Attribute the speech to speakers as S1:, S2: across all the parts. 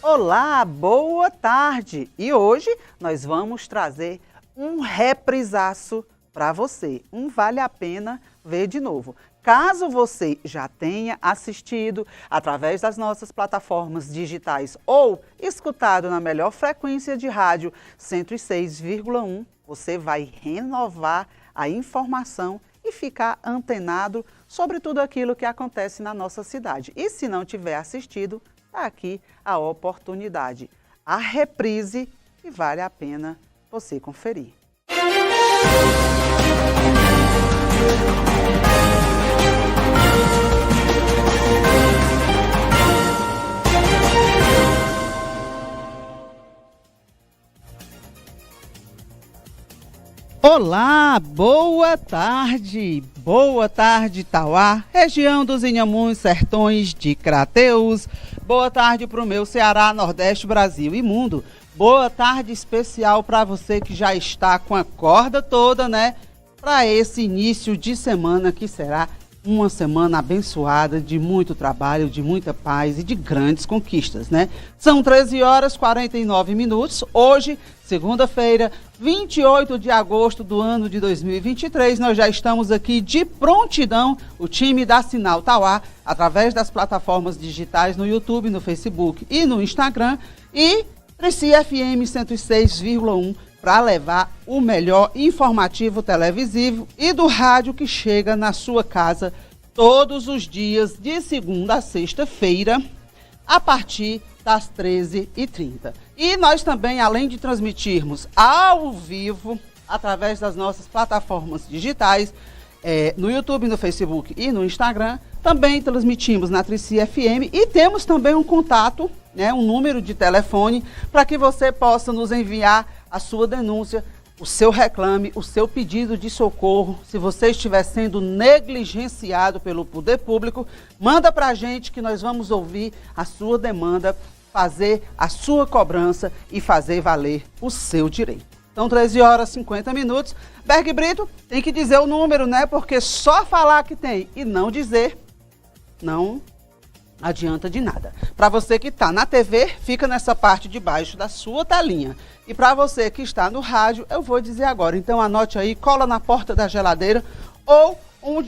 S1: Olá, boa tarde! E hoje nós vamos trazer um reprisaço para você, um vale a pena ver de novo. Caso você já tenha assistido através das nossas plataformas digitais ou escutado na melhor frequência de rádio 106,1, você vai renovar a informação e ficar antenado sobre tudo aquilo que acontece na nossa cidade. E se não tiver assistido, está aqui a oportunidade, a reprise, que vale a pena você conferir. Olá, boa tarde Tauá, região dos Inhamuns, Sertões de Crateús. Boa tarde para o meu Ceará, Nordeste, Brasil e Mundo. Boa tarde especial para você que já está com a corda toda, né? Para esse início de semana que será uma semana abençoada, de muito trabalho, de muita paz e de grandes conquistas, né? São 13h49. Hoje, segunda-feira, 28 de agosto do ano de 2023, nós já estamos aqui de prontidão, o time da Sinal Tauá, através das plataformas digitais no YouTube, no Facebook e no Instagram, e Treci FM 106,1 para levar o melhor informativo televisivo e do rádio que chega na sua casa todos os dias, de segunda a sexta-feira, a partir das 13h30. E nós também, além de transmitirmos ao vivo, através das nossas plataformas digitais, no YouTube, no Facebook e no Instagram, também transmitimos na Treci FM e temos também um contato, né, um número de telefone, para que você possa nos enviar a sua denúncia, o seu reclame, o seu pedido de socorro. Se você estiver sendo negligenciado pelo poder público, manda para a gente que nós vamos ouvir a sua demanda, fazer a sua cobrança e fazer valer o seu direito. Então, 13h50. Berg Brito tem que dizer o número, né? Porque só falar que tem e não dizer, não adianta de nada. Para você que está na TV, fica nessa parte de baixo da sua telinha. E para você que está no rádio, eu vou dizer agora. Então anote aí, cola na porta da geladeira ou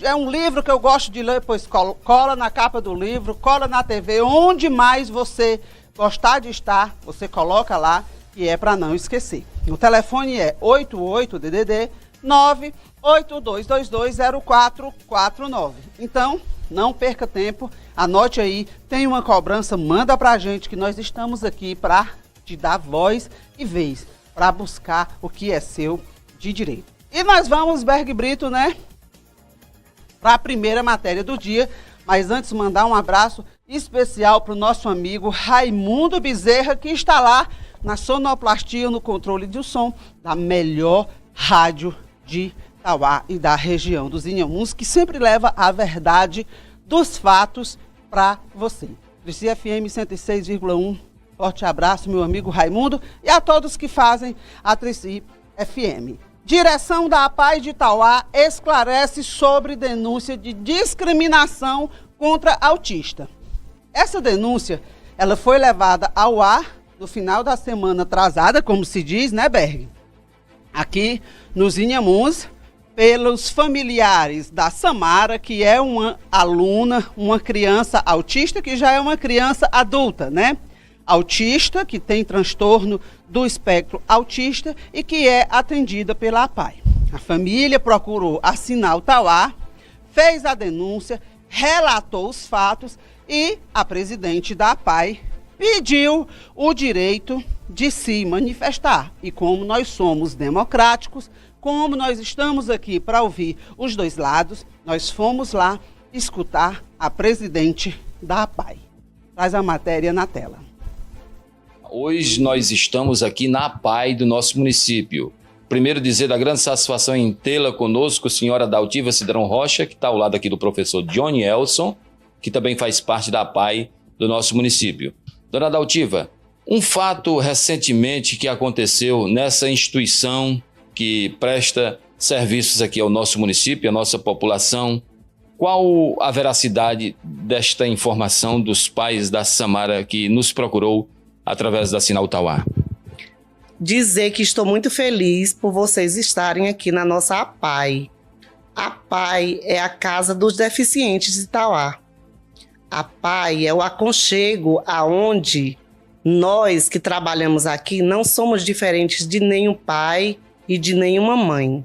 S1: é um livro que eu gosto de ler, pois cola na capa do livro, cola na TV, onde mais você gostar de estar, você coloca lá e é para não esquecer. O telefone é 88-DDD 982220449. Então, não perca tempo, anote aí, tem uma cobrança, manda pra gente que nós estamos aqui para te dar voz e vez, para buscar o que é seu de direito. E nós vamos, Berg Brito, né, para a primeira matéria do dia, mas antes mandar um abraço especial para o nosso amigo Raimundo Bezerra, que está lá na sonoplastia, no controle do som da melhor rádio de Tauá e da região dos Inhamuns, que sempre leva a verdade dos fatos para você. Treci FM 106,1, forte abraço, meu amigo Raimundo, e a todos que fazem a Treci FM. Direção da APAI de Tauá esclarece sobre denúncia de discriminação contra autista. Essa denúncia, ela foi levada ao ar no final da semana atrasada, como se diz, né, Berg? Aqui nos Inhamuns, pelos familiares da Samara, que é uma aluna, uma criança autista, que já é uma criança adulta, né? Autista, que tem transtorno do espectro autista e que é atendida pela APAI. A família procurou a Sinal Tauá, fez a denúncia, relatou os fatos e a presidente da APAI pediu o direito de se manifestar. E como nós somos democráticos, como nós estamos aqui para ouvir os dois lados, nós fomos lá escutar a presidente da APAI. Traz a matéria na tela.
S2: Hoje nós estamos aqui na APAI do nosso município. primeiro dizer da grande satisfação em tê-la conosco, senhora Daltiva Cidrão Rocha, que está ao lado aqui do professor Johnny Elson, que também faz parte da APAE do nosso município. Dona Daltiva, um fato recentemente que aconteceu nessa instituição que presta serviços aqui ao nosso município, à nossa população. Qual a veracidade desta informação dos pais da Samara que nos procurou através da Sinal Tauá?
S3: Dizer que estou muito feliz por vocês estarem aqui na nossa APAE. A APAE é a Casa dos Deficientes de Tauá. A APAE é o aconchego aonde nós que trabalhamos aqui não somos diferentes de nenhum pai e de nenhuma mãe.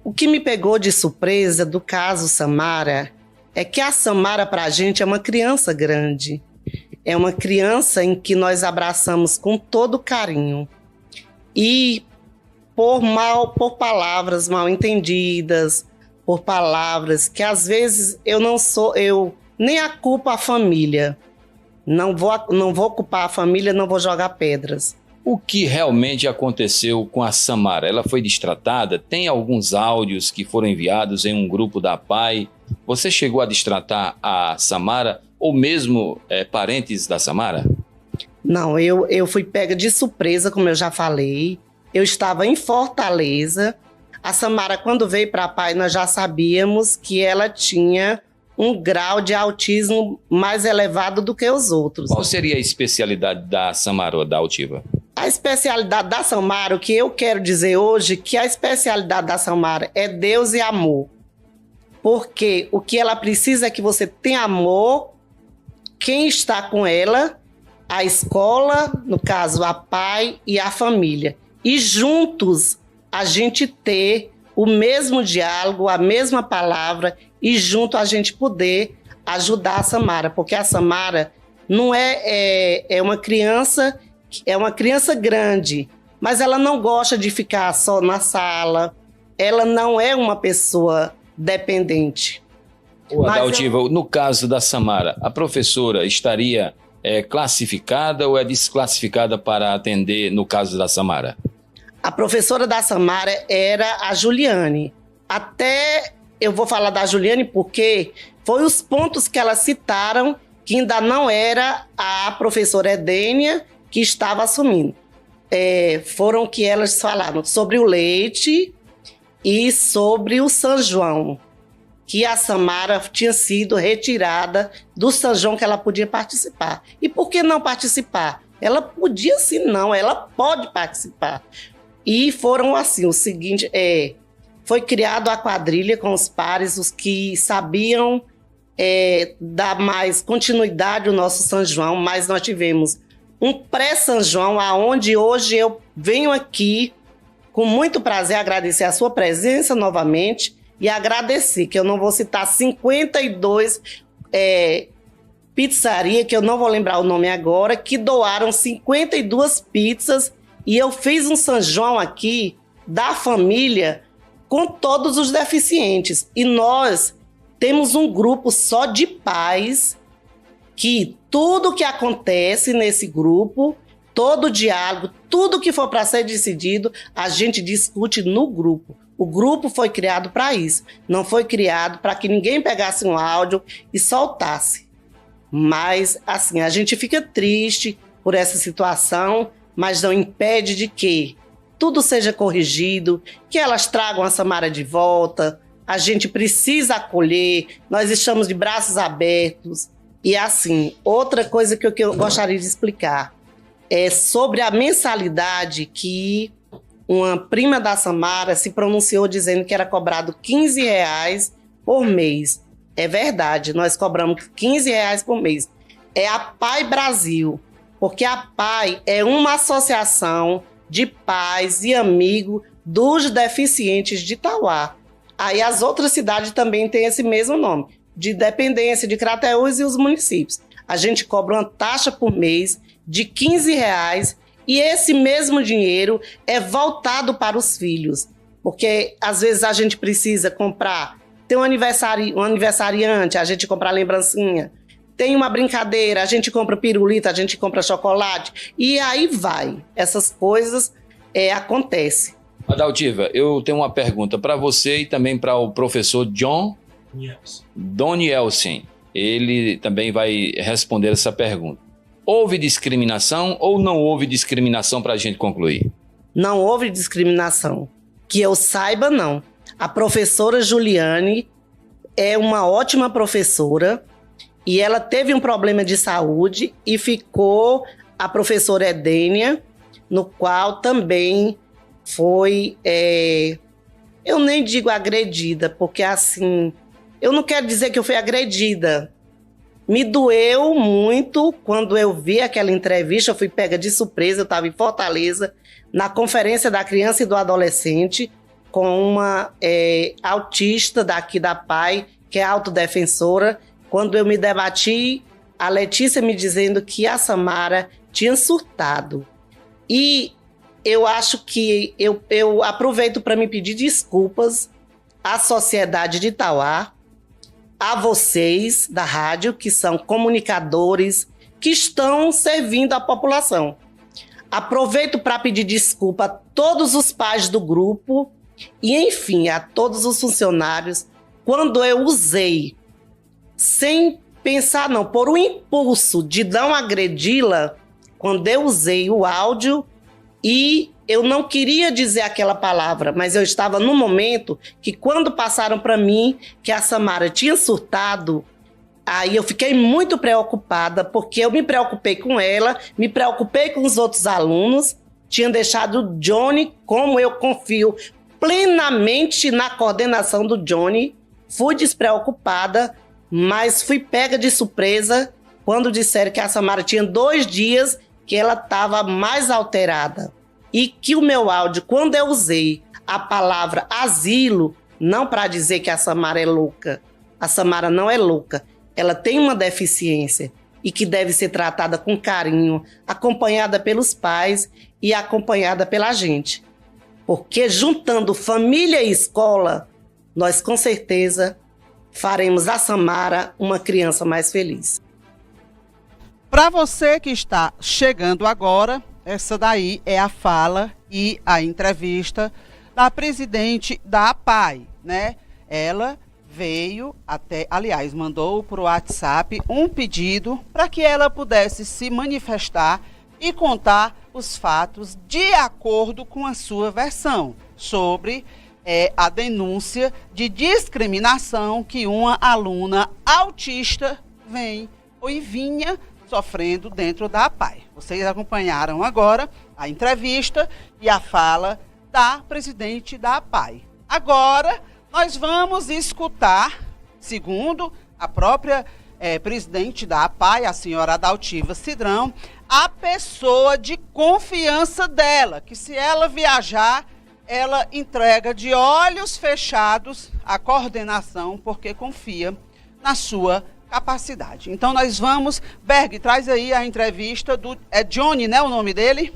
S3: O que me pegou de surpresa do caso Samara é que a Samara para a gente é uma criança grande. É uma criança em que nós abraçamos com todo carinho. E por palavras mal entendidas, por palavras que às vezes eu nem a culpo a família. Não vou culpar a família, não vou jogar pedras.
S2: O que realmente aconteceu com a Samara? Ela foi destratada? Tem alguns áudios que foram enviados em um grupo da APAE. Você chegou a destratar a Samara ou mesmo parentes da Samara?
S3: Não, eu fui pega de surpresa, como eu já falei. Eu estava em Fortaleza. A Samara, quando veio para a APAE, nós já sabíamos que ela tinha um grau de autismo mais elevado do que os outros.
S2: Qual seria a especialidade da Samara ou da Daltiva?
S3: A especialidade da Samara, o que eu quero dizer hoje, que a especialidade da Samara é Deus e amor. Porque o que ela precisa é que você tenha amor, quem está com ela, a escola, no caso a APAE e a família. E juntos a gente ter o mesmo diálogo, a mesma palavra e junto a gente poder ajudar a Samara. Porque a Samara não é uma criança... É uma criança grande, mas ela não gosta de ficar só na sala. Ela não é uma pessoa dependente.
S2: Daltiva, no caso da Samara, a professora estaria classificada ou é desclassificada para atender no caso da Samara?
S3: A professora da Samara era a Juliane. Até eu vou falar da Juliane porque foi os pontos que elas citaram que ainda não era a professora Edênia que estava assumindo. Foram que elas falaram sobre o leite e sobre o São João, que a Samara tinha sido retirada do São João que ela podia participar. E por que não participar? Ela podia sim, não, ela pode participar. E foram assim, o seguinte, foi criado a quadrilha com os pares, os que sabiam dar mais continuidade ao nosso São João, mas nós tivemos um pré-São João, aonde hoje eu venho aqui com muito prazer agradecer a sua presença novamente e agradecer, que eu não vou citar 52 pizzarias, que eu não vou lembrar o nome agora, que doaram 52 pizzas e eu fiz um São João aqui da família com todos os deficientes. E nós temos um grupo só de pais que tudo que acontece nesse grupo, todo o diálogo, tudo que for para ser decidido, a gente discute no grupo. O grupo foi criado para isso. Não foi criado para que ninguém pegasse um áudio e soltasse. Mas, assim, a gente fica triste por essa situação, mas não impede de que tudo seja corrigido, que elas tragam a Samara de volta. A gente precisa acolher, nós estamos de braços abertos. E assim, outra coisa que eu gostaria de explicar é sobre a mensalidade que uma prima da Samara se pronunciou dizendo que era cobrado R$15 por mês. É verdade, nós cobramos R$15 por mês. É a PAI Brasil, porque a PAI é uma associação de pais e amigos dos deficientes de Tauá. Aí as outras cidades também têm esse mesmo nome, de Dependência, de Crateús e os municípios. A gente cobra uma taxa por mês de R$15 e esse mesmo dinheiro é voltado para os filhos. Porque às vezes a gente precisa comprar, tem um aniversariante, a gente compra lembrancinha, tem uma brincadeira, a gente compra pirulita, a gente compra chocolate, e aí vai. Essas coisas acontecem.
S2: Adaltiva, eu tenho uma pergunta para você e também para o professor Donielson. Ele também vai responder essa pergunta. Houve discriminação ou não houve discriminação para a gente concluir?
S3: Não houve discriminação. Que eu saiba, não. A professora Juliane é uma ótima professora e ela teve um problema de saúde e ficou a professora Edênia, no qual também foi, eu nem digo agredida, porque assim, eu não quero dizer que eu fui agredida. Me doeu muito quando eu vi aquela entrevista, eu fui pega de surpresa, eu estava em Fortaleza, na Conferência da Criança e do Adolescente, com uma autista daqui da PAI, que é autodefensora. Quando eu me debati, a Letícia me dizendo que a Samara tinha surtado. E eu acho que eu aproveito para me pedir desculpas à sociedade de Itauá, a vocês da rádio, que são comunicadores, que estão servindo a população. Aproveito para pedir desculpa a todos os pais do grupo e, enfim, a todos os funcionários, quando eu usei, sem pensar não, por um impulso de não agredi-la, quando eu usei o áudio e eu não queria dizer aquela palavra, mas eu estava no momento que quando passaram para mim que a Samara tinha surtado, aí eu fiquei muito preocupada, porque eu me preocupei com ela, me preocupei com os outros alunos, tinha deixado o Johnny, como eu confio plenamente na coordenação do Johnny, fui despreocupada, mas fui pega de surpresa quando disseram que a Samara tinha 2 dias que ela estava mais alterada. E que o meu áudio, quando eu usei a palavra asilo, não para dizer que a Samara é louca. A Samara não é louca. Ela tem uma deficiência e que deve ser tratada com carinho, acompanhada pelos pais e acompanhada pela gente. Porque juntando família e escola, nós com certeza faremos da Samara uma criança mais feliz.
S1: Para você que está chegando agora, essa daí é a fala e a entrevista da presidente da APAI, né? Ela veio até, aliás, mandou para o WhatsApp um pedido para que ela pudesse se manifestar e contar os fatos de acordo com a sua versão sobre a denúncia de discriminação que uma aluna autista vinha sofrendo dentro da APAI. Vocês acompanharam agora a entrevista e a fala da presidente da APAI. Agora, nós vamos escutar, segundo a própria presidente da APAI, a senhora Adaltiva Cidrão, a pessoa de confiança dela, que se ela viajar, ela entrega de olhos fechados a coordenação, porque confia na sua capacidade. Então nós vamos, Berg, traz aí a entrevista do Johnny, né, o nome dele?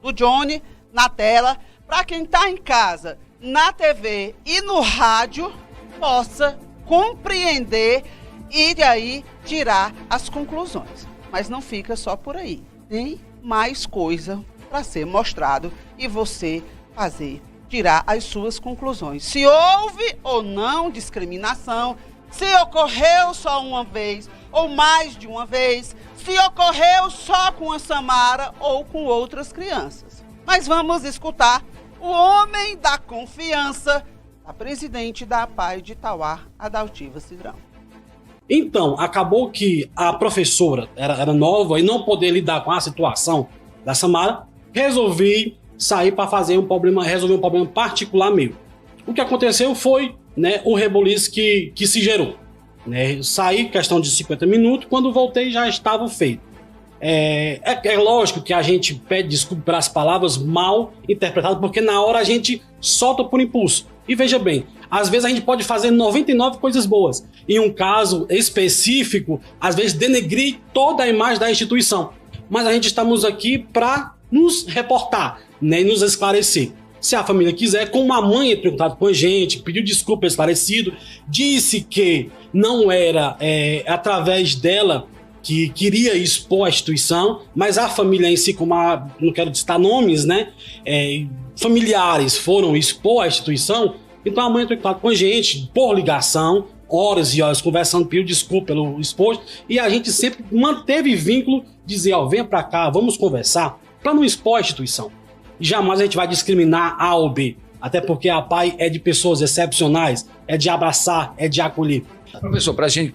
S1: Do Johnny, na tela, para quem está em casa, na TV e no rádio, possa compreender e de aí tirar as conclusões. Mas não fica só por aí. Tem mais coisa para ser mostrado e você tirar as suas conclusões. Se houve ou não discriminação, se ocorreu só uma vez ou mais de uma vez, se ocorreu só com a Samara ou com outras crianças. Mas vamos escutar o homem da confiança, a presidente da APAI de Itauá, Adaltiva Cidrão.
S4: Então, acabou que a professora era nova e não poder lidar com a situação da Samara, resolvi sair para resolver um problema particular meu. O que aconteceu foi, né, o reboliço que se gerou. Né? Saí, questão de 50 minutos, quando voltei já estava feito. É lógico que a gente pede desculpa pelas palavras mal interpretadas, porque na hora a gente solta por impulso. E veja bem, às vezes a gente pode fazer 99 coisas boas. Em um caso específico, às vezes denegrir toda a imagem da instituição. Mas a gente estamos aqui para nos reportar, né, e nos esclarecer. Se a família quiser, como a mãe entrou em contato com a gente, pediu desculpa esclarecido, disse que não era através dela que queria expor a instituição, mas a família em si, não quero citar nomes, né? Familiares foram expor a instituição, então a mãe entrou em contato com a gente por ligação, horas e horas conversando, pediu desculpa pelo exposto, e a gente sempre manteve vínculo, dizer, venha pra cá, vamos conversar, para não expor a instituição. E jamais a gente vai discriminar A ou B, até porque a APAI é de pessoas excepcionais, é de abraçar, é de acolher.
S2: Professor, para a gente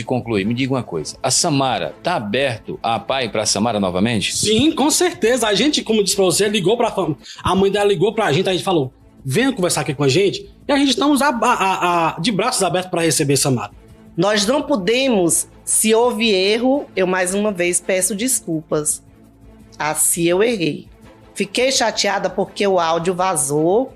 S2: concluir, me diga uma coisa, a Samara, está aberto a APAI para a Samara novamente?
S4: Sim, com certeza, a gente, como disse para você, a mãe dela ligou para a gente falou, venha conversar aqui com a gente, e a gente estamos de braços abertos para receber Samara.
S3: Nós não podemos, se houve erro, eu mais uma vez peço desculpas. Assim eu errei. Fiquei chateada porque o áudio vazou,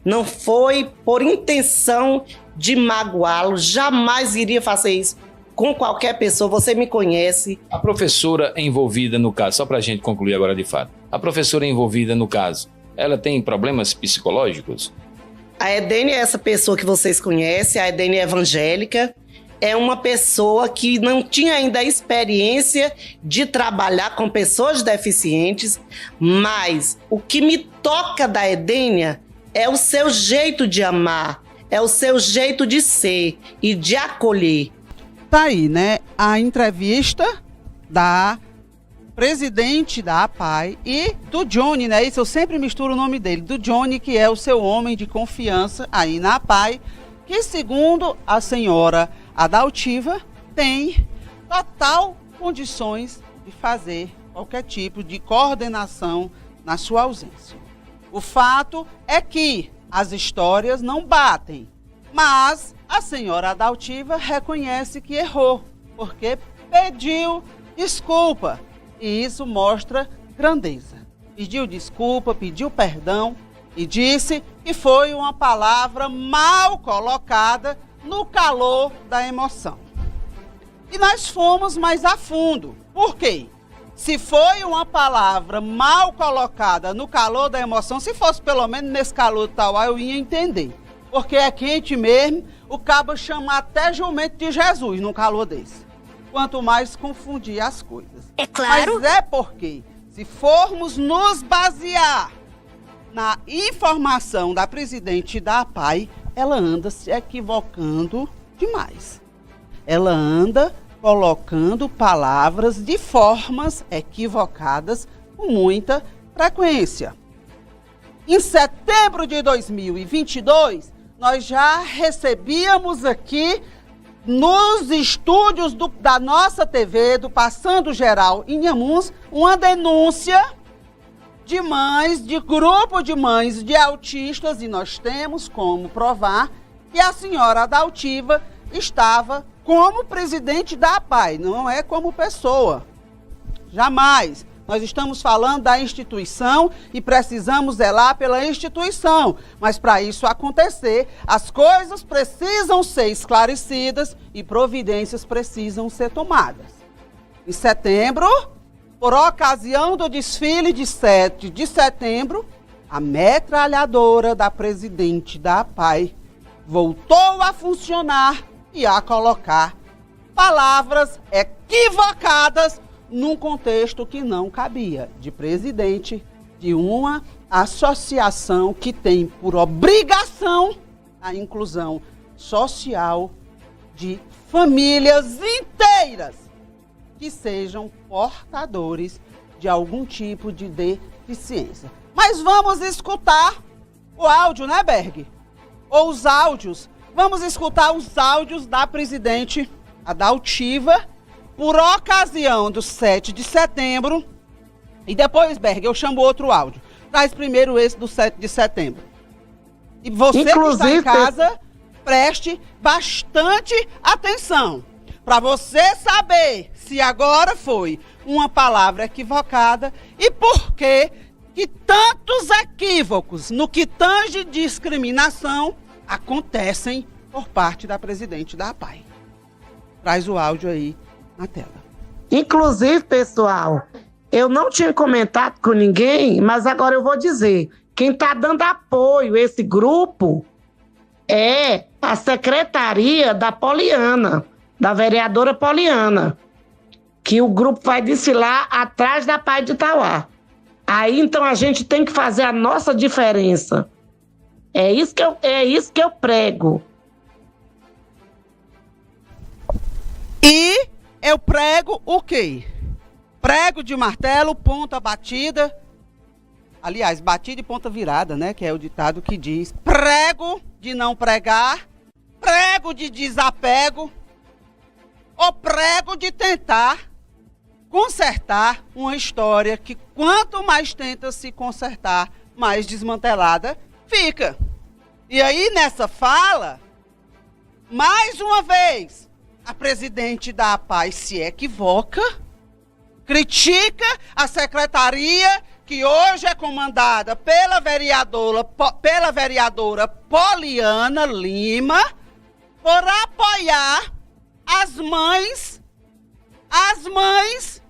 S3: não foi por intenção de magoá-lo, jamais iria fazer isso com qualquer pessoa, você me conhece.
S2: A professora envolvida no caso, só para a gente concluir agora de fato, a professora envolvida no caso, ela tem problemas psicológicos?
S3: A Edene é essa pessoa que vocês conhecem, a Edene é evangélica, é uma pessoa que não tinha ainda a experiência de trabalhar com pessoas deficientes, mas o que me toca da Edênia é o seu jeito de amar, é o seu jeito de ser e de acolher.
S1: Tá aí, né? A entrevista da presidente da APAI e do Johnny, né? Isso eu sempre misturo o nome dele, do Johnny, que é o seu homem de confiança aí na APAI, que segundo a senhora Adaltiva, tem total condições de fazer qualquer tipo de coordenação na sua ausência. O fato é que as histórias não batem, mas a senhora Adaltiva reconhece que errou, porque pediu desculpa, e isso mostra grandeza. Pediu desculpa, pediu perdão e disse que foi uma palavra mal colocada no calor da emoção. E nós fomos mais a fundo. Por quê? Se foi uma palavra mal colocada no calor da emoção, se fosse pelo menos nesse calor tal, eu ia entender. Porque é quente mesmo, o cabo chama até jumento de Jesus num calor desse. Quanto mais confundir as coisas.
S5: É claro.
S1: Mas é porque, se formos nos basear na informação da presidente da APAI, ela anda se equivocando demais. Ela anda colocando palavras de formas equivocadas com muita frequência. Em setembro de 2022, nós já recebíamos aqui nos estúdios da nossa TV, do Passando Geral em Inhamuns, uma denúncia de mães, de grupo de mães de autistas, e nós temos como provar que a senhora Adaltiva estava como presidente da APAI, não é como pessoa. Jamais. Nós estamos falando da instituição e precisamos zelar pela instituição. Mas para isso acontecer, as coisas precisam ser esclarecidas e providências precisam ser tomadas. Em setembro, por ocasião do desfile de 7 de setembro, a metralhadora da presidente da APAI voltou a funcionar e a colocar palavras equivocadas num contexto que não cabia, de presidente de uma associação que tem por obrigação a inclusão social de famílias inteiras que sejam portadores de algum tipo de deficiência. Mas vamos escutar o áudio, né, Berg? Ou os áudios. Vamos escutar os áudios da presidente Adaltiva por ocasião do 7 de setembro. E depois, Berg, eu chamo outro áudio. Traz primeiro esse do 7 de setembro. E você que está em casa, preste bastante atenção. Para você saber se agora foi uma palavra equivocada e por que tantos equívocos no que tange discriminação acontecem por parte da presidente da APAI. Traz o áudio aí na tela.
S3: Inclusive, pessoal, eu não tinha comentado com ninguém, mas agora eu vou dizer. Quem está dando apoio a esse grupo é a secretaria da Poliana, da vereadora Poliana. que o grupo vai desfilar atrás da Pai de Itauá. Aí, então, a gente tem que fazer a nossa diferença. É isso que eu prego.
S1: E eu prego o quê? Prego de martelo, ponta batida. Aliás, batida e ponta virada, né? Que é o ditado que diz: prego de não pregar, prego de desapego, ou prego de tentar consertar uma história que, quanto mais tenta se consertar, mais desmantelada fica. E aí, nessa fala, mais uma vez, a presidente da APAI se equivoca, critica a secretaria, que hoje é comandada pela vereadora Poliana Lima, por apoiar as mães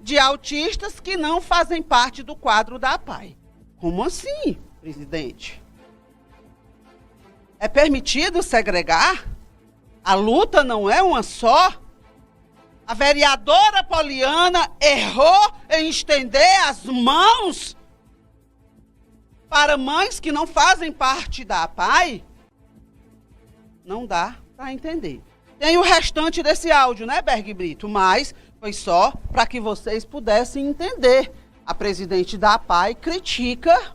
S1: de autistas que não fazem parte do quadro da APAI. Como assim, presidente? É permitido segregar? A luta não é uma só? A vereadora Poliana errou em estender as mãos para mães que não fazem parte da APAI? Não dá para entender. Tem o restante desse áudio, né, Berg Brito? Mas foi só para que vocês pudessem entender. A presidente da APAI critica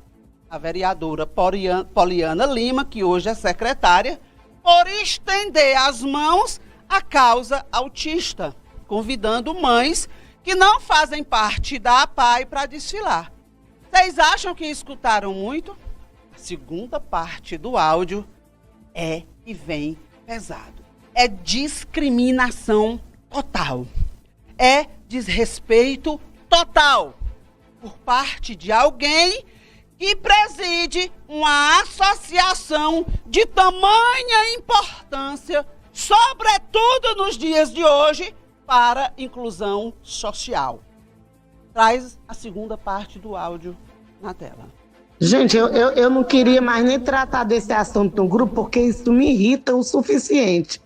S1: a vereadora Poliana Lima, que hoje é secretária, por estender as mãos à causa autista, convidando mães que não fazem parte da APAI para desfilar. Vocês acham que escutaram muito? A segunda parte do áudio é e vem pesado. É discriminação total. É desrespeito total por parte de alguém que preside uma associação de tamanha importância, sobretudo nos dias de hoje, para inclusão social. Traz a segunda parte do áudio na tela.
S3: Gente, eu não queria mais nem tratar desse assunto no grupo, porque isso me irrita o suficiente.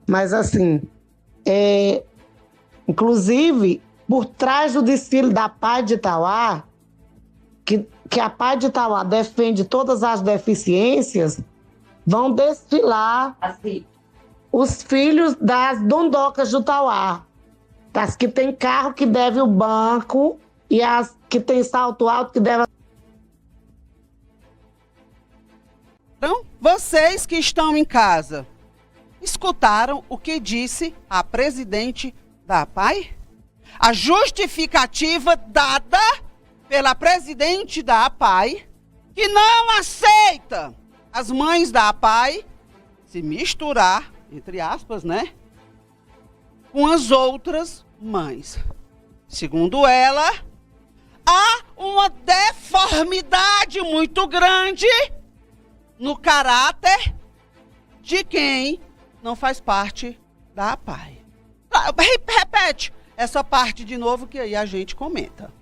S3: Mas assim, inclusive, por trás do desfile da Pai de Itauá, que a Pai de Itauá defende todas as deficiências, vão desfilar os filhos das dondocas do Itauá, das que tem carro que deve o banco e as que tem salto alto que deve...
S1: Então, vocês que estão em casa, escutaram o que disse a presidente da APAI? A justificativa dada pela presidente da APAI, que não aceita as mães da APAI se misturar, entre aspas, né, com as outras mães. Segundo ela, há uma deformidade muito grande no caráter de quem não faz parte da APAI. Repete essa parte de novo que aí a gente comenta.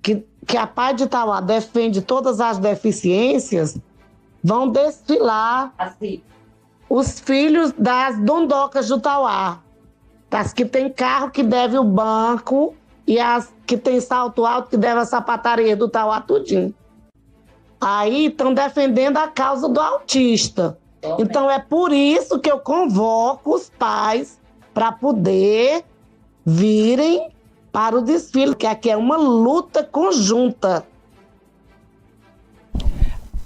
S3: Que a Pai de Itauá defende todas as deficiências, vão desfilar os filhos das dondocas do Itauá, das que tem carro que deve o banco e as que tem salto alto que deve a sapataria do Itauá tudinho. Aí estão defendendo a causa do autista. Então é por isso que eu convoco os pais para poder virem para o desfile, que aqui é uma luta conjunta.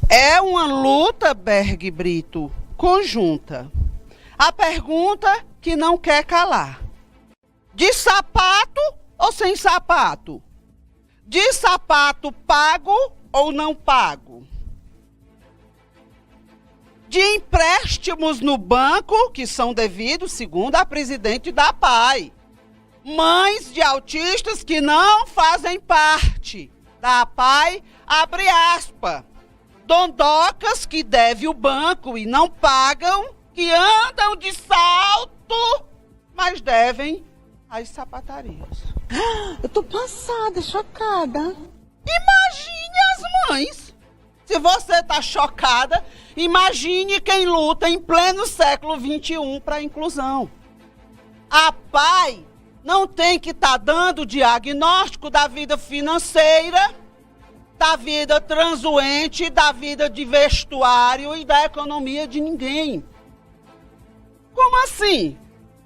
S1: É uma luta, Berg Brito, conjunta. A pergunta que não quer calar: de sapato ou sem sapato? De sapato pago ou não pago? De empréstimos no banco, que são devidos, segundo a presidente da APAI. Mães de autistas que não fazem parte da APAI, abre aspas. Dondocas que devem o banco e não pagam, que andam de salto, mas devem às sapatarias. Eu tô passada, chocada. Imagine as mães. Se você tá chocada, imagine quem luta em pleno século XXI para a inclusão. A APAI não tem que estar dando diagnóstico da vida financeira, da vida transuente, da vida de vestuário e da economia de ninguém. Como assim?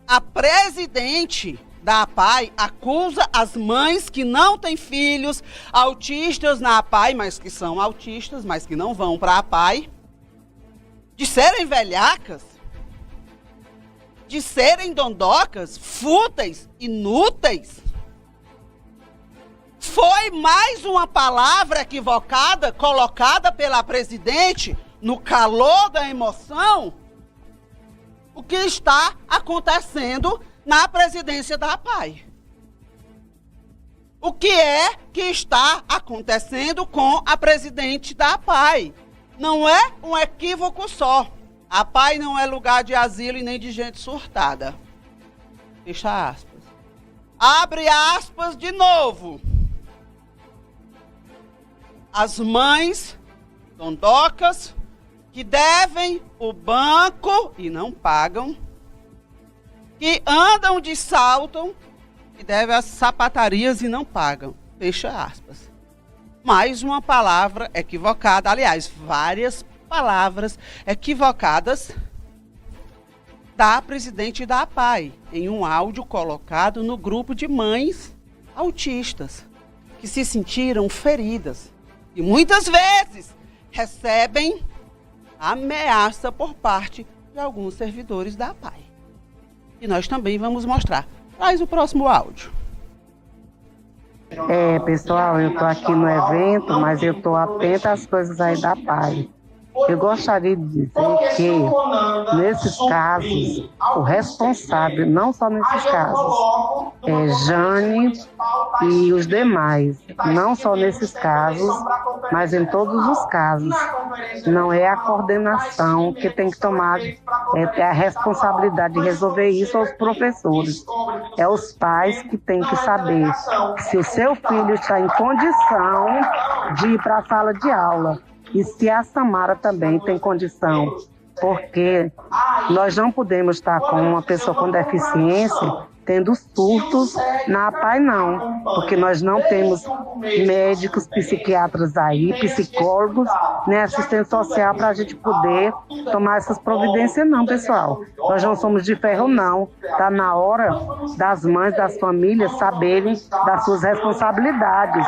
S1: A presidente da APAI acusa as mães que não têm filhos autistas na APAI, mas que são autistas, mas que não vão para a APAI, de serem velhacas, de serem dondocas, fúteis, inúteis. Foi mais uma palavra equivocada colocada pela presidente no calor da emoção. O que está acontecendo na presidência da APAI? O que é que está acontecendo com a presidente da APAI? Não é um equívoco só. A APAI não é lugar de asilo e nem de gente surtada. Fecha aspas. Abre aspas de novo. As mães dondocas que devem o banco e não pagam, que andam de salto, que devem as sapatarias e não pagam. Fecha aspas. Mais uma palavra equivocada, aliás, várias palavras equivocadas da presidente da APAI, em um áudio colocado no grupo de mães autistas, que se sentiram feridas e muitas vezes recebem ameaça por parte de alguns servidores da APAI. E nós também vamos mostrar. Traz o próximo áudio.
S5: Pessoal, eu estou aqui no evento, mas eu estou atenta às coisas aí da APAI. Eu gostaria de dizer que, nesses casos, o responsável, não só nesses casos, é Jane e os demais, não só nesses casos, mas em todos os casos. Não é a coordenação que tem que tomar a responsabilidade de resolver isso aos professores. É os pais que têm que saber se o seu filho está em condição de ir para a sala de aula. E se a Samara também tem condição, porque nós não podemos estar com uma pessoa com deficiência tendo surtos na APAI, não, porque nós não temos médicos, psiquiatras aí, psicólogos, nem assistente social para a gente poder tomar essas providências, não, pessoal. Nós não somos de ferro, não. Está na hora das mães, das famílias saberem das suas responsabilidades.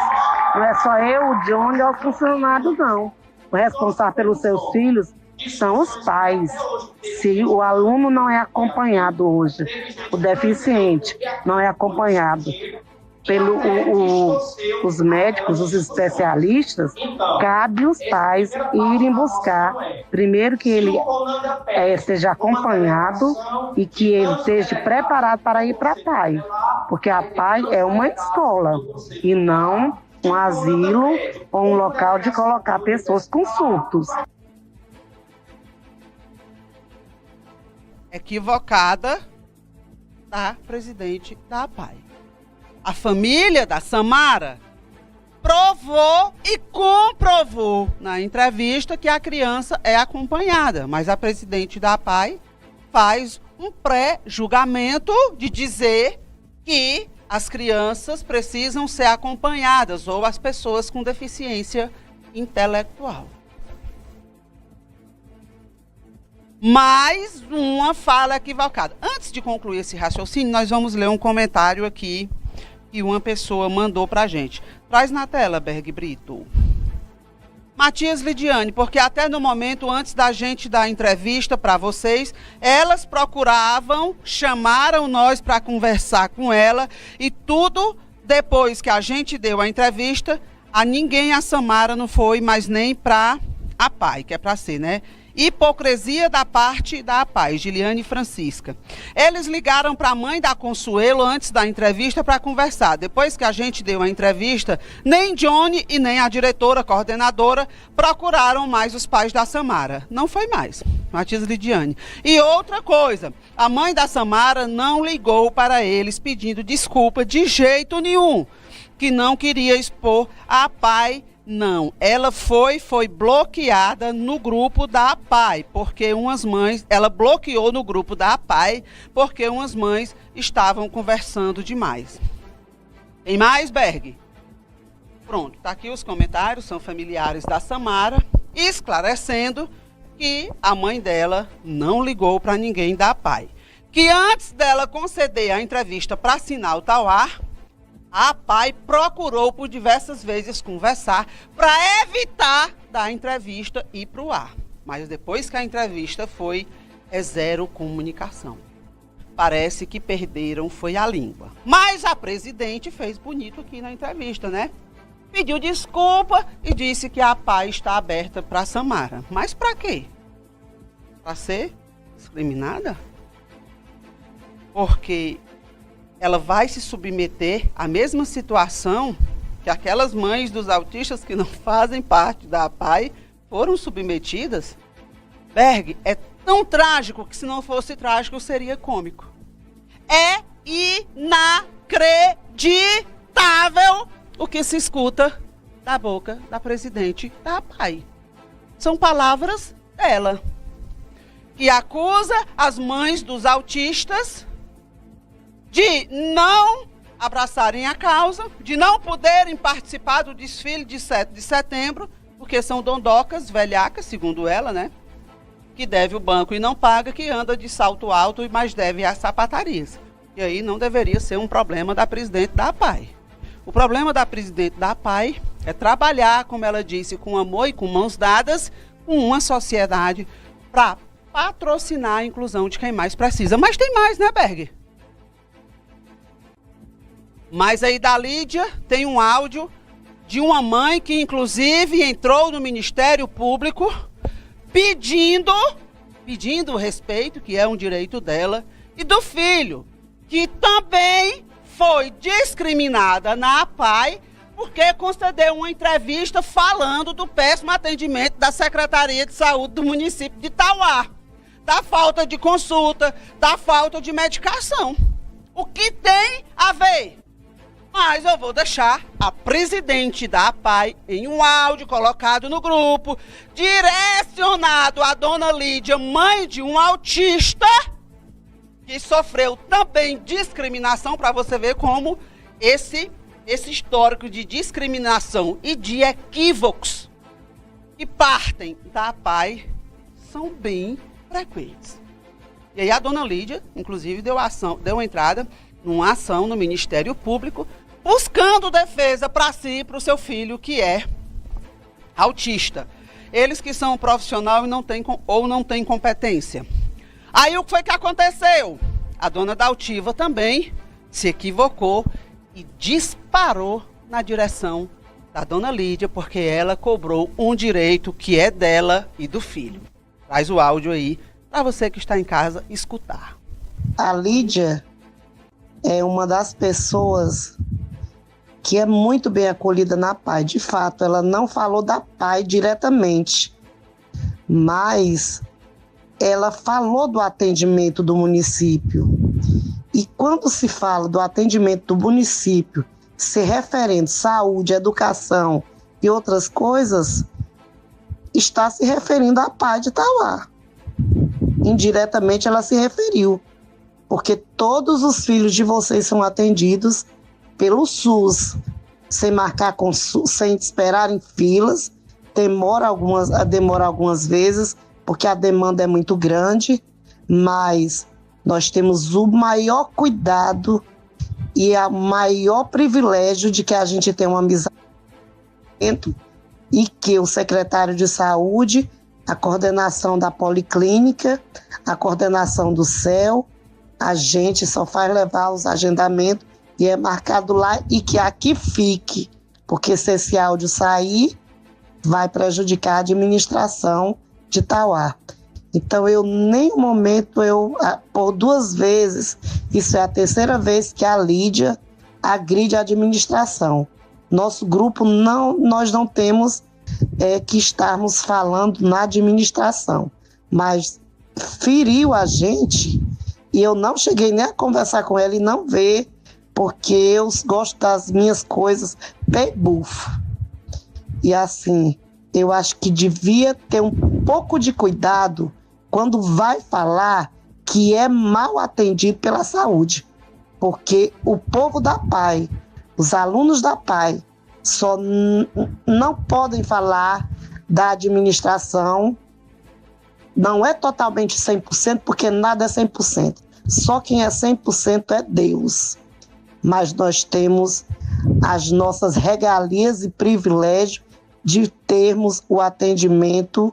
S5: Não é só eu, o Johnny ou os funcionários, não. O responsável pelos seus filhos são os pais. Se o aluno não é acompanhado hoje, o deficiente não é acompanhado pelos médicos, os especialistas, cabe os pais irem buscar, primeiro que ele seja acompanhado e que ele esteja preparado para ir para a APAI, porque a APAI é uma escola e não um asilo ou um local de colocar pessoas com surtos.
S1: Equivocada da presidente da APAI. A família da Samara provou e comprovou na entrevista que a criança é acompanhada, mas a presidente da APAI faz um pré-julgamento de dizer que as crianças precisam ser acompanhadas ou as pessoas com deficiência intelectual. Mais uma fala equivocada. Antes de concluir esse raciocínio, nós vamos ler um comentário aqui que uma pessoa mandou para a gente. Traz na tela, Berg Brito. Matias Lidiane, porque até no momento antes da gente dar a entrevista para vocês, elas procuravam, chamaram nós para conversar com ela e tudo depois que a gente deu a entrevista, a ninguém, a Samara não foi, mas nem para a APAI, que é para ser, né? Hipocrisia da parte da APAI, Giliane Francisca. Eles ligaram para a mãe da Consuelo antes da entrevista para conversar. Depois que a gente deu a entrevista, nem Johnny e nem a diretora, coordenadora, procuraram mais os pais da Samara. Não foi mais, Matias Lidiane. E outra coisa, a mãe da Samara não ligou para eles pedindo desculpa de jeito nenhum, que não queria expor a APAI Não, ela foi bloqueada no grupo da APAE, porque umas mães, ela bloqueou no grupo da APAE, porque umas mães estavam conversando demais. Tem mais, Berg? Pronto, tá aqui os comentários, são familiares da Samara, esclarecendo que a mãe dela não ligou para ninguém da APAE. Que antes dela conceder a entrevista para Sinal Tauá, a APAE procurou por diversas vezes conversar para evitar da entrevista ir para o ar. Mas depois que a entrevista foi, é zero comunicação. Parece que perderam foi a língua. Mas a presidente fez bonito aqui na entrevista, né? Pediu desculpa e disse que a APAE está aberta para Samara. Mas para quê? Para ser discriminada? Porque ela vai se submeter à mesma situação que aquelas mães dos autistas que não fazem parte da APAE foram submetidas. Berg, é tão trágico que se não fosse trágico seria cômico. É inacreditável o que se escuta da boca da presidente da APAE. São palavras dela, que acusa as mães dos autistas de não abraçarem a causa, de não poderem participar do desfile de 7 de setembro, porque são dondocas, velhacas, segundo ela, né? Que deve o banco e não paga, que anda de salto alto, mas deve às sapatarias. E aí não deveria ser um problema da presidente da APAE. O problema da presidente da APAE é trabalhar, como ela disse, com amor e com mãos dadas, com uma sociedade para patrocinar a inclusão de quem mais precisa. Mas tem mais, né, Berg? Mas aí da Lídia tem um áudio de uma mãe que inclusive entrou no Ministério Público pedindo respeito, que é um direito dela, e do filho, que também foi discriminada na APAE porque concedeu uma entrevista falando do péssimo atendimento da Secretaria de Saúde do município de Tauá, da falta de consulta, da falta de medicação. O que tem a ver? Mas eu vou deixar a presidente da APAE em um áudio colocado no grupo, direcionado à dona Lídia, mãe de um autista, que sofreu também discriminação, para você ver como esse histórico de discriminação e de equívocos que partem da APAE são bem frequentes. E aí a dona Lídia, inclusive, deu uma entrada numa ação no Ministério Público, buscando defesa para si e para o seu filho, que é autista. Eles que são profissional e não têm competência. Aí o que foi que aconteceu? A dona da Altiva também se equivocou e disparou na direção da dona Lídia, porque ela cobrou um direito que é dela e do filho. Traz o áudio aí para você que está em casa escutar.
S5: A Lídia é uma das pessoas que é muito bem acolhida na APAE. De fato, ela não falou da APAE diretamente, mas ela falou do atendimento do município. E quando se fala do atendimento do município, se referendo saúde, educação e outras coisas, está se referindo à APAE de Tauá. Indiretamente ela se referiu, porque todos os filhos de vocês são atendidos pelo SUS, sem marcar sem esperar em filas, demora algumas vezes, porque a demanda é muito grande, mas nós temos o maior cuidado e o maior privilégio de que a gente tem uma amizade e que o secretário de saúde, a coordenação da policlínica, a coordenação do CEL, a gente só faz levar os agendamentos e é marcado lá e que aqui fique, porque se esse áudio sair, vai prejudicar a administração de Tauá. Então, eu, em nenhum momento, por 2 vezes, isso é a 3ª vez que a Lídia agride a administração. Nosso grupo, nós não temos que estarmos falando na administração, mas feriu a gente e eu não cheguei nem a conversar com ela e não ver, porque eu gosto das minhas coisas bem bufo. E assim, eu acho que devia ter um pouco de cuidado quando vai falar que é mal atendido pela saúde. Porque o povo da PAI, os alunos da PAI, só não podem falar da administração. Não é totalmente 100%, porque nada é 100%. Só quem é 100% é Deus. Mas nós temos as nossas regalias e privilégios de termos o atendimento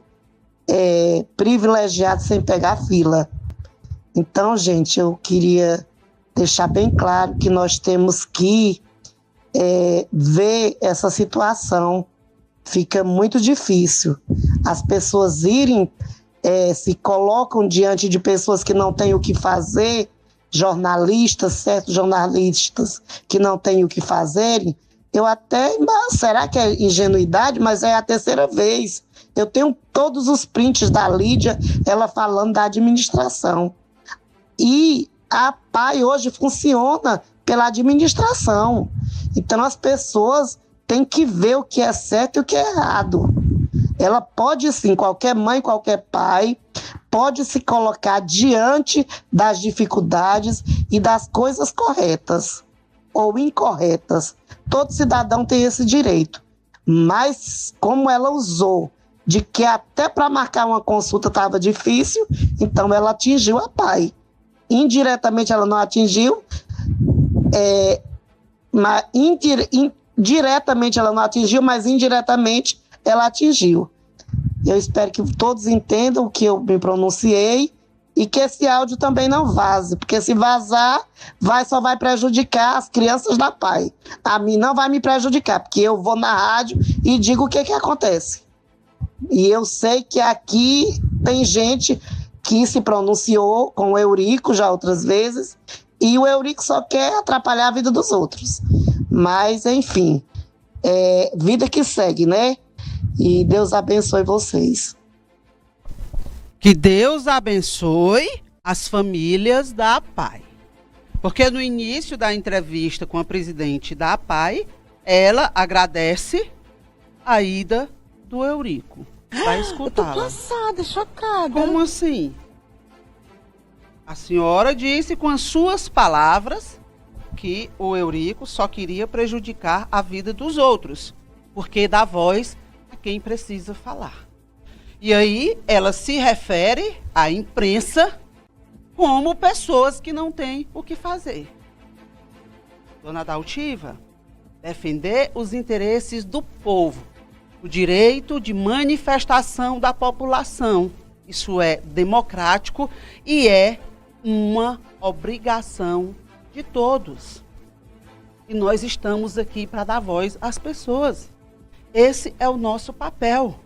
S5: privilegiado sem pegar fila. Então, gente, eu queria deixar bem claro que nós temos que ver essa situação. Fica muito difícil. As pessoas se colocam diante de pessoas que não têm o que fazer, certos jornalistas que não têm o que fazerem. Será que é ingenuidade? Mas é a terceira vez. Eu tenho todos os prints da Lídia, ela falando da administração. E a PAI hoje funciona pela administração. Então as pessoas têm que ver o que é certo e o que é errado. Ela pode sim, qualquer mãe, qualquer pai, pode se colocar diante das dificuldades e das coisas corretas ou incorretas. Todo cidadão tem esse direito. Mas como ela usou de que até para marcar uma consulta estava difícil, então ela atingiu a PAI. Indiretamente ela não atingiu, mas diretamente ela não atingiu, mas indiretamente ela atingiu. Eu espero que todos entendam o que eu me pronunciei e que esse áudio também não vaze, porque se vazar, só vai prejudicar as crianças da PAI. A mim não vai me prejudicar, porque eu vou na rádio e digo o que acontece. E eu sei que aqui tem gente que se pronunciou com o Eurico já outras vezes, e o Eurico só quer atrapalhar a vida dos outros. Mas, enfim, vida que segue, né? E Deus abençoe vocês.
S1: Que Deus abençoe as famílias da PAI. Porque no início da entrevista com a presidente da PAI, ela agradece a ida do Eurico. Vai escutá-la.
S6: Eu tô passada, chocada.
S1: Como assim? A senhora disse com as suas palavras que o Eurico só queria prejudicar a vida dos outros, porque dá voz a quem precisa falar. E aí ela se refere à imprensa como pessoas que não têm o que fazer. Dona Daltiva, defender os interesses do povo, o direito de manifestação da população, isso é democrático e é uma obrigação de todos. E nós estamos aqui para dar voz às pessoas. Esse é o nosso papel.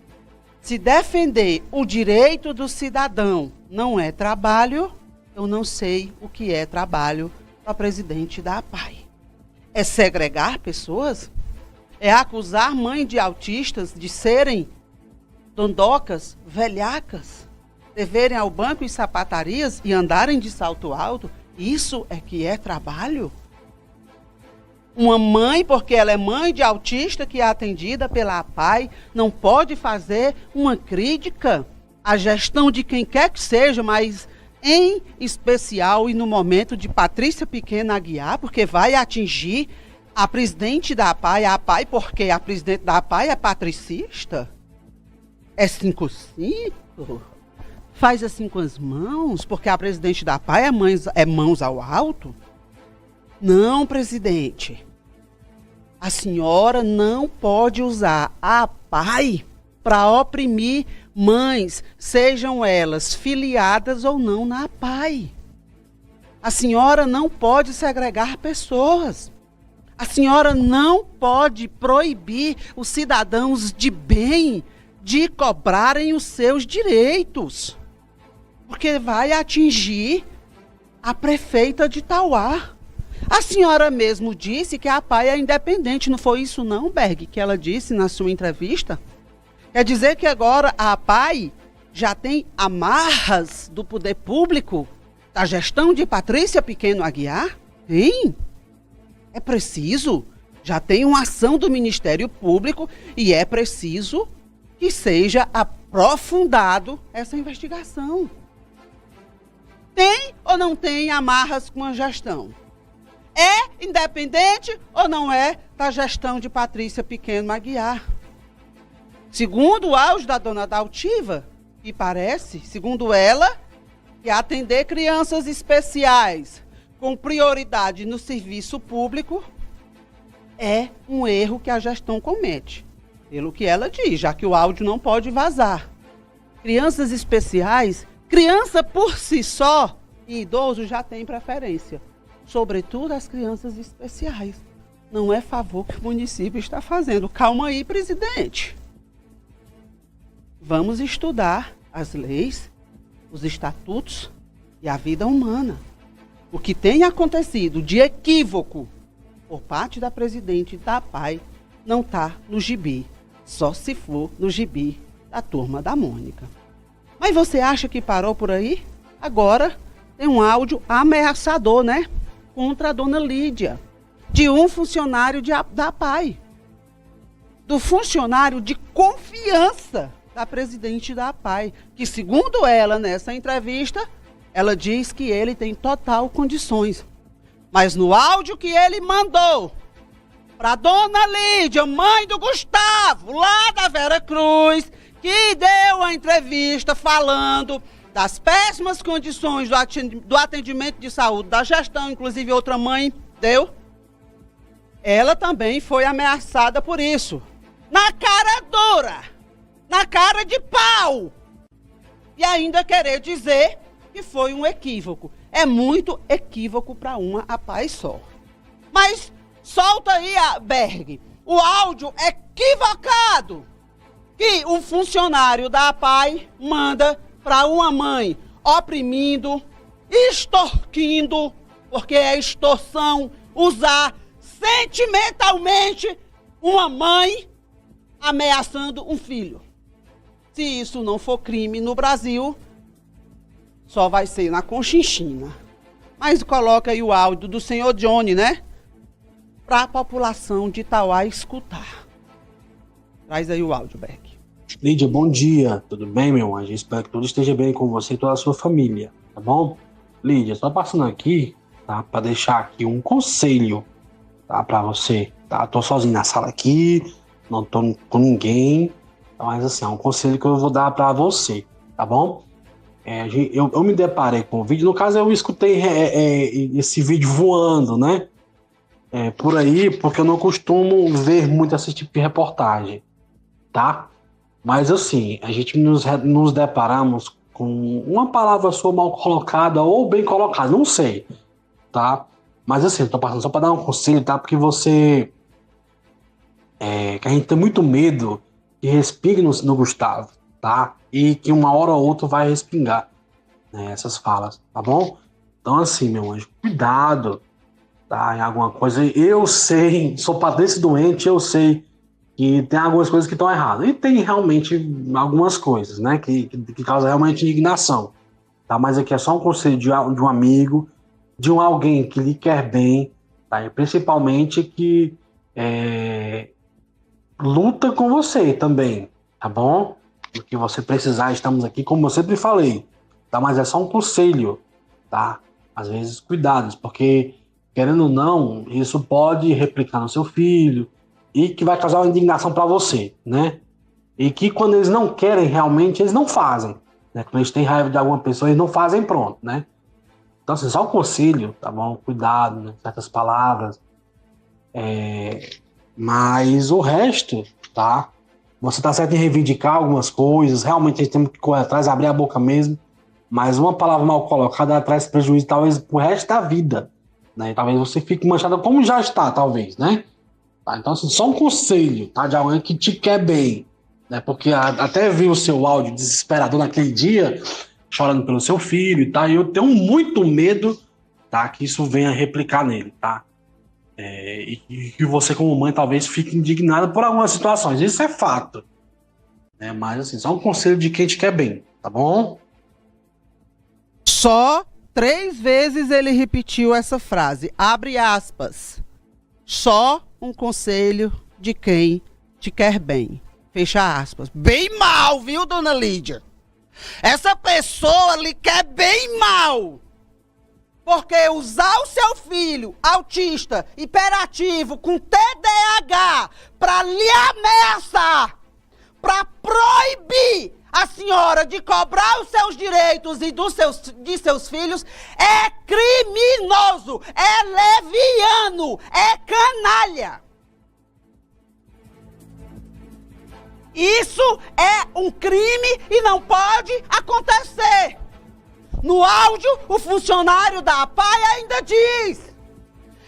S1: Se defender o direito do cidadão não é trabalho, eu não sei o que é trabalho para presidente da PAI. É segregar pessoas? É acusar mães de autistas de serem dondocas, velhacas, deverem ao banco e sapatarias e andarem de salto alto? Isso é que é trabalho? Uma mãe, porque ela é mãe de autista que é atendida pela PAI, não pode fazer uma crítica à gestão de quem quer que seja, mas em especial e no momento de Patrícia Pequeno Aguiar, porque vai atingir a presidente da PAI, porque a presidente da PAI é patricista? É 5-5? Faz assim com as mãos, porque a presidente da PAI é mãos ao alto? Não, presidente. A senhora não pode usar a PAI para oprimir mães, sejam elas filiadas ou não na PAI. A senhora não pode segregar pessoas. A senhora não pode proibir os cidadãos de bem de cobrarem os seus direitos, porque vai atingir a prefeita de Tauá. A senhora mesmo disse que a PAI é independente, não foi isso não, Berg, que ela disse na sua entrevista? Quer dizer que agora a PAI já tem amarras do poder público, da gestão de Patrícia Pequeno Aguiar? Hein? É preciso Já tem uma ação do Ministério Público e é preciso que seja aprofundado essa investigação. Tem ou não tem amarras com a gestão? É independente ou não é da gestão de Patrícia Pequeno Aguiar? Segundo o áudio da dona Daltiva, que parece, segundo ela, que atender crianças especiais com prioridade no serviço público é um erro que a gestão comete, pelo que ela diz, já que o áudio não pode vazar. Crianças especiais, criança por si só e idoso já tem preferência, sobretudo as crianças especiais. Não é favor que o município está fazendo. Calma aí, presidente. Vamos estudar as leis, os estatutos e a vida humana. O que tem acontecido de equívoco por parte da presidente da APAI não está no gibi, só se for no gibi da turma da Mônica. Mas você acha que parou por aí? Agora tem um áudio ameaçador, né? Contra a dona Lídia, de um funcionário da APAI, do funcionário de confiança da presidente da APAI, que segundo ela, nessa entrevista, ela diz que ele tem total condições. Mas no áudio que ele mandou para dona Lídia, mãe do Gustavo, lá da Vera Cruz, que deu a entrevista falando das péssimas condições do atendimento de saúde, da gestão, inclusive outra mãe deu, ela também foi ameaçada por isso. Na cara dura, na cara de pau. E ainda querer dizer que foi um equívoco. É muito equívoco para uma APAI só. Mas solta aí, Berg, o áudio equivocado que um funcionário da APAI manda para uma mãe oprimindo, extorquindo, porque é extorsão usar sentimentalmente uma mãe ameaçando um filho. Se isso não for crime no Brasil, só vai ser na Conchinchina. Mas coloca aí o áudio do senhor Johnny, né? Para a população de Itauá escutar. Traz aí o áudio, Beck.
S4: Lídia, bom dia. Tudo bem, meu anjo? Espero que tudo esteja bem com você e toda a sua família, tá bom? Lídia, só passando aqui, tá? Para deixar aqui um conselho, tá? Para você, tá? Tô sozinho na sala aqui, não tô com ninguém, mas assim, é um conselho que eu vou dar para você, tá bom? Eu me deparei com o vídeo, no caso eu escutei esse vídeo voando, né? Por aí, porque eu não costumo ver muito esse tipo de reportagem, tá? Mas assim, a gente nos deparamos com uma palavra sua mal colocada ou bem colocada, não sei, tá? Mas assim, eu tô passando só para dar um conselho, tá? Porque você... que a gente tem muito medo que respingue no Gustavo, tá? E que uma hora ou outra vai respingar, né, essas falas, tá bom? Então assim, meu anjo, cuidado, tá? Em alguma coisa, eu sei, sou padece doente, eu sei que tem algumas coisas que estão erradas. E tem realmente algumas coisas, né, que causam realmente indignação, tá? Mas aqui é só um conselho de um amigo, de alguém que lhe quer bem, tá? E principalmente que luta com você também, tá bom? O que você precisar, estamos aqui, como eu sempre falei, tá? Mas é só um conselho, tá? Às vezes, cuidados, porque, querendo ou não, isso pode replicar no seu filho e que vai causar uma indignação para você, né? E que quando eles não querem realmente, eles não fazem, né? Quando eles têm raiva de alguma pessoa, eles não fazem, pronto, né? Então, assim, só um conselho, tá bom? Cuidado, né? Certas palavras. Mas o resto, tá? Você tá certo em reivindicar algumas coisas, realmente a gente tem que correr atrás, abrir a boca mesmo, mas uma palavra mal colocada traz prejuízo talvez pro resto da vida, né? Talvez você fique manchado como já está, talvez, né? Tá? Então, assim, só um conselho, tá? De alguém que te quer bem, né? Porque até vi o seu áudio desesperador naquele dia, chorando pelo seu filho e tal, e eu tenho muito medo, tá? Que isso venha replicar nele, tá? E que você, como mãe, talvez fique indignada por algumas situações. Isso é fato. Né? Mas, assim, só um conselho de quem te quer bem, tá bom?
S1: Só 3 vezes ele repetiu essa frase. Abre aspas. Só um conselho de quem te quer bem. Fecha aspas. Bem mal, viu, dona Lídia? Essa pessoa lhe quer bem mal. Porque usar o seu filho autista, hiperativo, com TDAH, para lhe ameaçar, para proibir a senhora de cobrar os seus direitos e de seus filhos, é criminoso, é leviano, é canalha. Isso é um crime e não pode acontecer. No áudio, o funcionário da APAE ainda diz: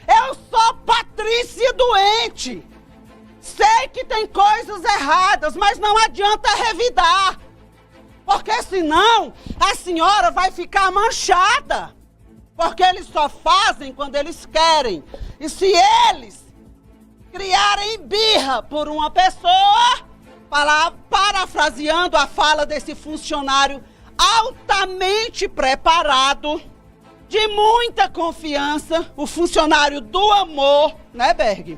S1: eu sou Patrícia doente. Sei que tem coisas erradas, mas não adianta revidar. Porque senão a senhora vai ficar manchada. Porque eles só fazem quando eles querem. E se eles criarem birra por uma pessoa, parafraseando a fala desse funcionário altamente preparado, de muita confiança, o funcionário do amor, né, Berg?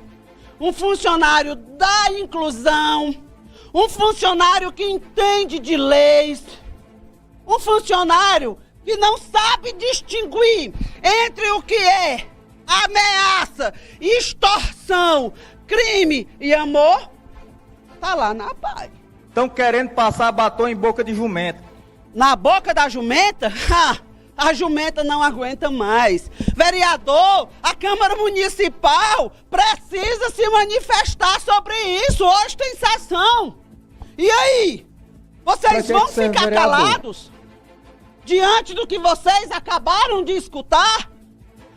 S1: Um funcionário da inclusão, um funcionário que entende de leis, um funcionário que não sabe distinguir entre o que é ameaça, extorsão, crime e amor, tá lá na APAE.
S7: Estão querendo passar batom em boca de jumenta.
S1: Na boca da jumenta? A jumenta não aguenta mais. Vereador, a Câmara Municipal precisa se manifestar sobre isso. Hoje tem sessão. E aí? Vocês vão ficar calados? Diante do que vocês acabaram de escutar?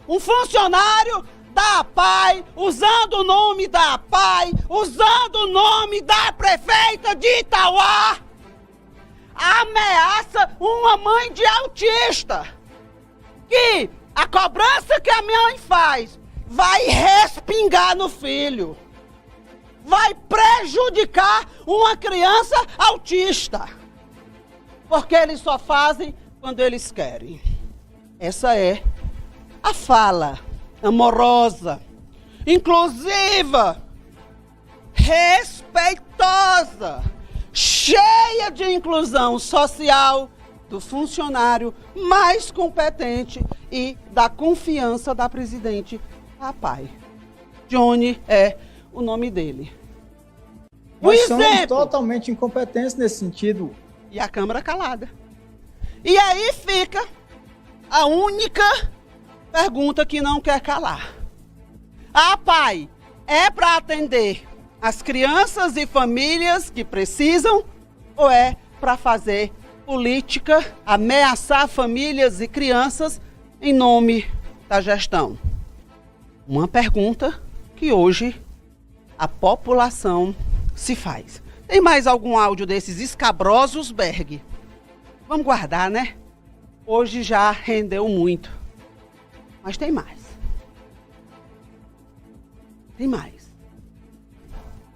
S1: Um funcionário da APAE, usando o nome da APAE, usando o nome da prefeita de Itauá, ameaça uma mãe de autista, que a cobrança que a mãe faz vai respingar no filho, vai prejudicar uma criança autista, porque eles só fazem quando eles querem. Essa é a fala amorosa, inclusiva, respeitosa, cheia de inclusão social do funcionário mais competente e da confiança da presidente APAE. Johnny é o nome dele.
S8: Nós somos totalmente incompetentes nesse sentido.
S1: E a Câmara calada. E aí fica a única pergunta que não quer calar. A APAE é para atender as crianças e famílias que precisam, ou é para fazer política, ameaçar famílias e crianças em nome da gestão? Uma pergunta que hoje a população se faz. Tem mais algum áudio desses escabrosos, Berg? Vamos guardar, né? Hoje já rendeu muito. Mas tem mais. Tem mais.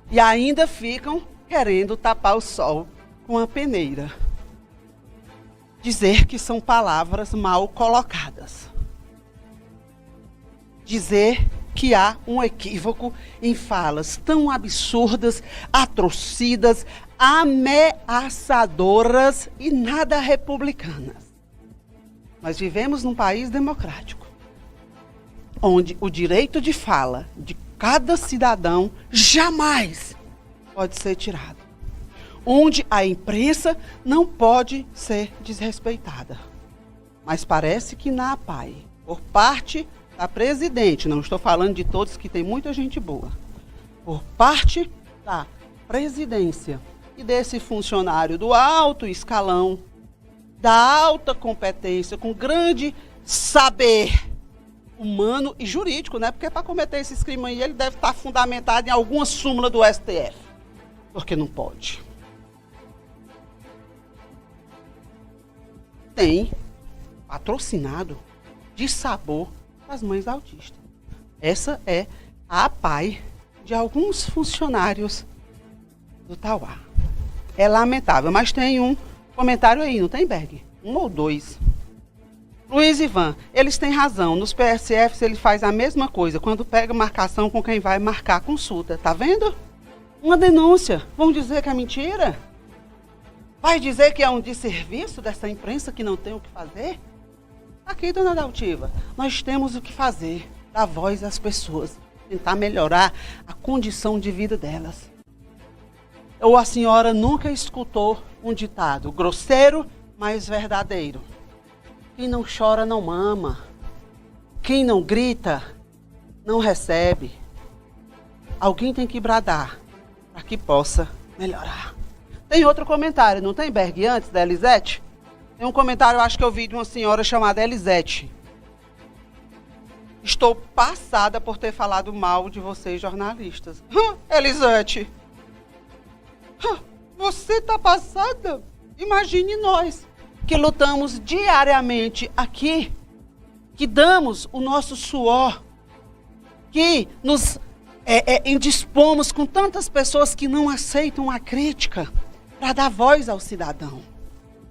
S1: E ainda ficam querendo tapar o sol com a peneira. Dizer que são palavras mal colocadas. Dizer que há um equívoco em falas tão absurdas, atrocidas, ameaçadoras e nada republicanas. Nós vivemos num país democrático, onde o direito de fala de cada cidadão jamais pode ser tirado. Onde a imprensa não pode ser desrespeitada. Mas parece que na APAE, por parte da presidente, não estou falando de todos, que tem muita gente boa, por parte da presidência e desse funcionário do alto escalão, da alta competência, com grande saber humano e jurídico, né? Porque para cometer esses crimes aí, ele deve estar fundamentado em alguma súmula do STF. Porque não pode. Tem patrocinado de sabor as mães autistas. Essa é a APAE de alguns funcionários do Tauá. É lamentável, mas tem um comentário aí, não tem, Berg? Um ou dois. Luiz Ivan, eles têm razão. Nos PSFs ele faz a mesma coisa. Quando pega marcação com quem vai marcar a consulta. Tá vendo? Uma denúncia. Vão dizer que é mentira? Vai dizer que é um desserviço dessa imprensa que não tem o que fazer? Aqui, dona Daltiva, nós temos o que fazer. Dar voz às pessoas. Tentar melhorar a condição de vida delas. Ou a senhora nunca escutou um ditado grosseiro, mas verdadeiro. Quem não chora não mama. Quem não grita não recebe. Alguém tem que bradar para que possa melhorar. Tem outro comentário, não tem, Berg, antes da Elisete? Tem um comentário, acho que eu vi de uma senhora chamada Elisete. Estou passada por ter falado mal de vocês, jornalistas. Elisete, você tá passada? Imagine nós, que lutamos diariamente aqui, que damos o nosso suor, que nos indispomos com tantas pessoas que não aceitam a crítica para dar voz ao cidadão.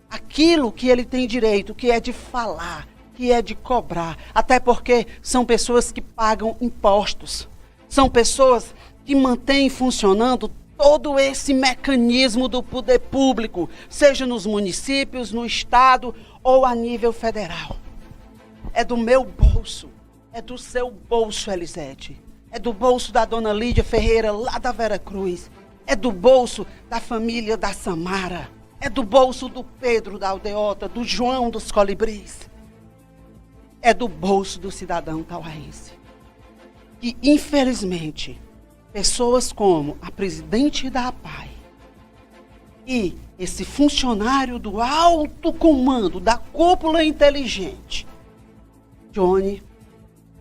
S1: Aquilo que ele tem direito, que é de falar, que é de cobrar, até porque são pessoas que pagam impostos, são pessoas que mantêm funcionando todo esse mecanismo do poder público, seja nos municípios, no estado ou a nível federal. É do meu bolso, é do seu bolso, Elisete. É do bolso da dona Lídia Ferreira, lá da Vera Cruz. É do bolso da família da Samara. É do bolso do Pedro da Aldeota, do João dos Colibris. É do bolso do cidadão tauaense. E, infelizmente, pessoas como a presidente da APAI e esse funcionário do alto comando da cúpula inteligente, Johnny,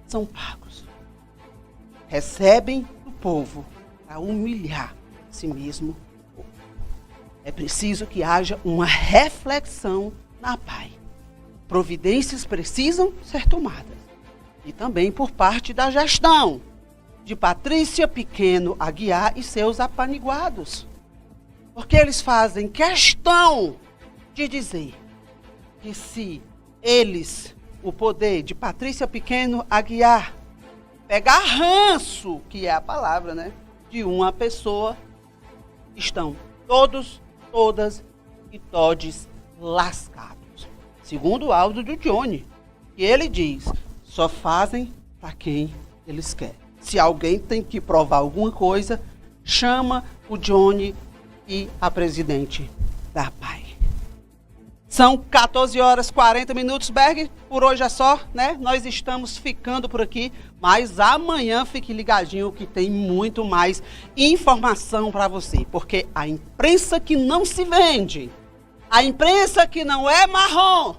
S1: são pagos. Recebem do povo para humilhar a si mesmo. É preciso que haja uma reflexão na APAI. Providências precisam ser tomadas. E também por parte da gestão de Patrícia Pequeno Aguiar e seus apaniguados. Porque eles fazem questão de dizer que se eles, o poder de Patrícia Pequeno Aguiar, pegar ranço, que é a palavra, né, de uma pessoa, estão todos, todas e todes lascados. Segundo o áudio do Johnny, que ele diz, só fazem para quem eles querem. Se alguém tem que provar alguma coisa, chama o Johnny e a presidente da APAI. São 14 horas e 40 minutos, Berg. Por hoje é só, né? Nós estamos ficando por aqui, mas amanhã fique ligadinho que tem muito mais informação para você. Porque a imprensa que não se vende, a imprensa que não é marrom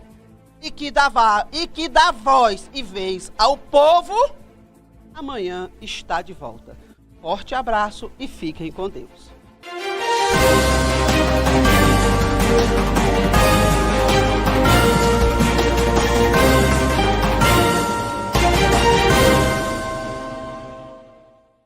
S1: e que dá voz e vez ao povo, amanhã está de volta. Forte abraço e fiquem com Deus.